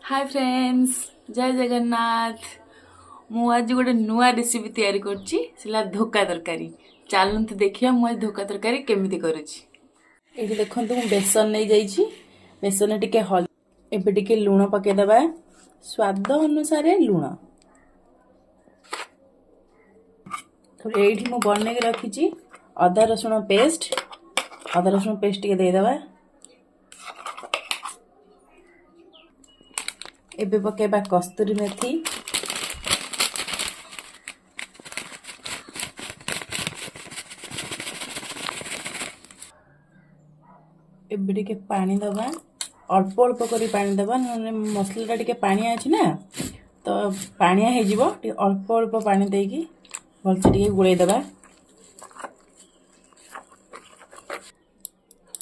Hi friends, जय जगन्नाथ। मु आज गोटे नुआ रेसिपी तैयारी करछि सेला धोका तरकारी। चलନ୍ତୁ देखिया मु आज धोका तरकारी केमिति करूछि। एठी देखंतु मु बेसन नै जाइछि। बेसन टिके हल एबे टिके लूण पके दबा, स्वाद अनुसार लूण। तो एठी मु बन्ने के रखिछि अदा रसुण पेस्ट। अदा रसुण पेस्ट टिके दे दबा। एबे पकेबा कस्तूरी मेथी। एबे टिके पानी दबा, अल्प अल्प करी पानी दबा, नने मसला टिके पानी अछि ना तो पानिया हे जिवो। टिके अल्प अल्प पानी देकी भलसे टिके गुळै दबा।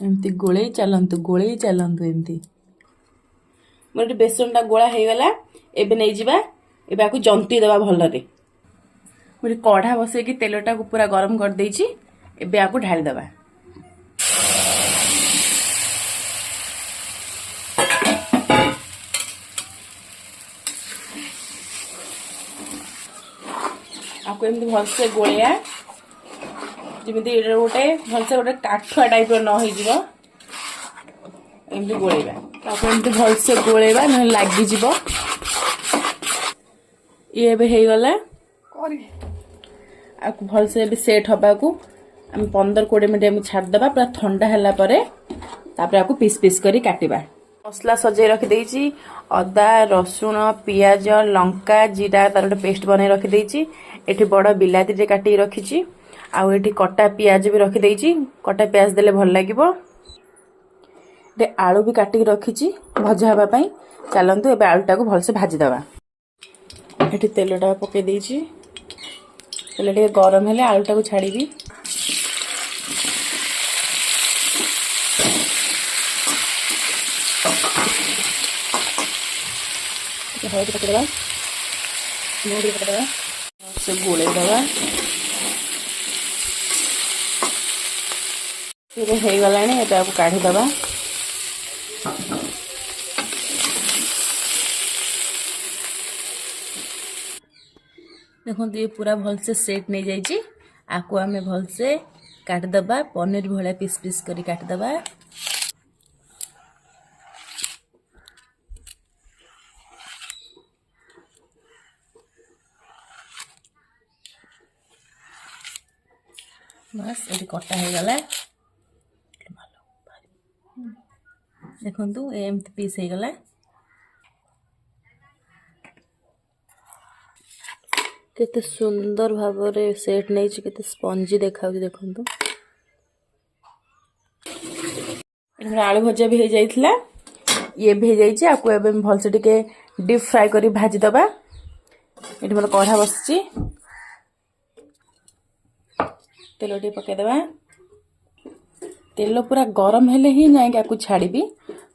एमती गुळै चलंतु एमती। मोर बेसनटा गोळा हे गला। एबे नै जिबा, एबे आकु जंती दबा भलरे। मोर कढ़ा बसे की तेलटा को पूरा गरम कर देछि। एबे आकु ढाली दबा। आकु एमती भलसे गोळिया जिमिति गोटे भलसे गोटे काठुआ टाइप न होई जिवो। एमती गोळेबा, आकु एमती भलसे गोळेबा न लागि जिवो। ये एबे हे गला। आकु भलसे एबे सेट हबा को हम 15-20 मिनिट हम छाड दबा। पूरा ठंडा हला परे तापर आकु पीस पीस करी काटिबा। मसला सजे रखि देइछि। अदा रसुण पियाज लंका जीरा तार गोटे पेस्ट बनै रखि देइछि। एठी बड़ बिलाती जे काटी रखिछि। आ एठी कटा पियाज भी रखि देइछि। कटा पियाज देले भल लागिबो। दे आलू भी काटी रखिछि भजा हबा पई। चलंतु एबे आलूटा को भलसे भाजी दबा। एठी तेलटा पके देइछि। तेल टे गरम हेले आलूटा को छाड़ीबी। हल्दी पके दबा, लूण पके दबा, से गोले दबा। ये हे गलानी। एबे आपको काढी दबा। देखो ये पूरा भलसे सेट नहीं जाइए। आकु आम भलसे काटिदबा। पनीर भाया पीस पीस करी काटिदबा। बस ये कटा हो गला। देखंतु एमती पीस हो गला। केते सुंदर भावरे सेट नहीं छि। केते स्पंजी देखाउ देखंतु। हमरा आलू भजा भी हो जाइथिला। ये भी हो जाई छि। आकु एबे भलसे टिके डीप फ्राई करी भाजी दबा। एठी मोर कढ़ा बसछि। तेल टे पके दबा। तेल पूरा गरम हेले ही जाई आकु छाड़ीबी,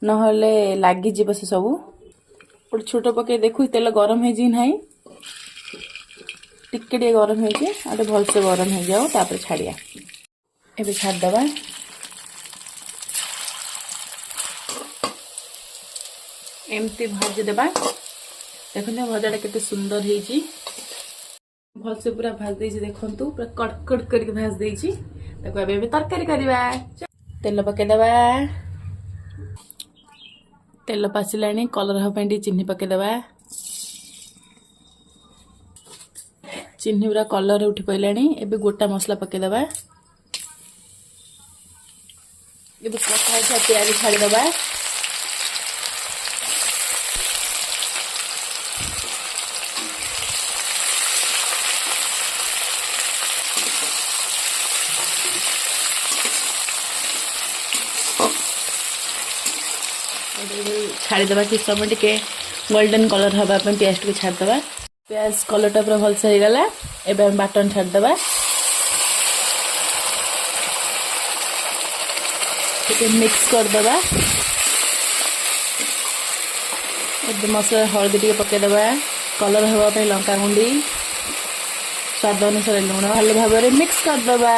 न होले लागी जिवो से सब। और छोटो पके देखु तेल गरम हे जी नाही। टिके टे गरम हे जे आटे भलसे गरम हे जाओ तापर छाड़िया। एबे छाड़ दबा। एमती भाजी देबा। देखंतु भजाटा केते सुंदर हे जी। भलसे पूरा भाज देछि। देखंतु पूरा कड़कड़ करके भाज देछि। ताको एबे तरकारी करबा। तेल पके दबा। तेल पासिलानी कलर ह पेंडी चिन्नी पके दबा। चिन्नी पूरा कलर उठी पइलानी। एबे गोटा मसला पके दबा। एबे कटा छ प्याज छाड़ी दबा। छाड़ी दबा कि समय टिके गोल्डन कलर हवा पे प्याज को छाड़ दबा। प्याज कलरटा पूरा भलसे हो गला। एबे हम बाटन छाड़ दबा। टिके मिक्स कर दबा। एबे मसला हल्दी टिके पके दबा। कलर हवा पे लंका गुंडी स्वाद अनुसार लूण भल भाव मिक्स कर दबा।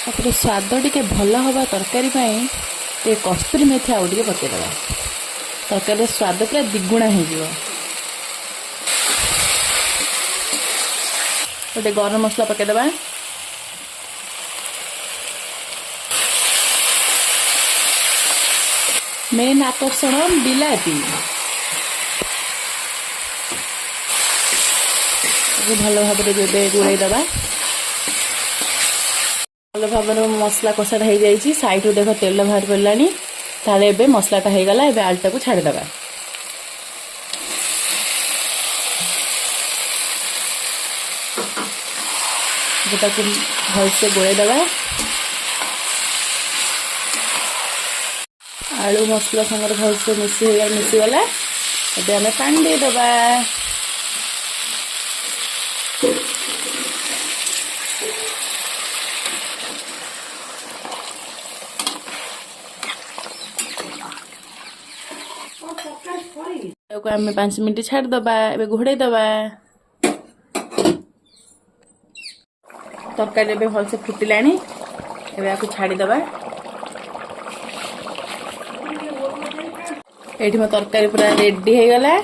तापर स्वाद टिके भल हवा तरकारी ये कस्तूरी मेथी आउ टे पकईदे तरकारी स्वाद पूरा द्विगुणा हो गोटे गरम मसला पकईदे मेन आकर्षण बिलाती भल भाव गोलैदबा भल भाव मसला कषाटा हो जाए साइड देख तेल बाहर पड़ानी ताले एबे मसलाटा हो गला एबे आलूटा को छाड़ीदबा भलसे गोलैदबा आलू मसला संगे भलसे मिसीगला एबे आमे पानी देदबा आम 5 मिनट छाड़दबा ए घोड़ेदबा तरकारी ए भलसे फुटिला ए छाड़ीदबा ये मो तरकारी पूरा रेडी हो गला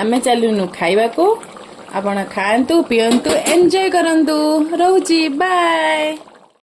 आमे चलुनु खाइबा को आपण खांतु पियंतु एंजॉय करंतु रहउची बाय।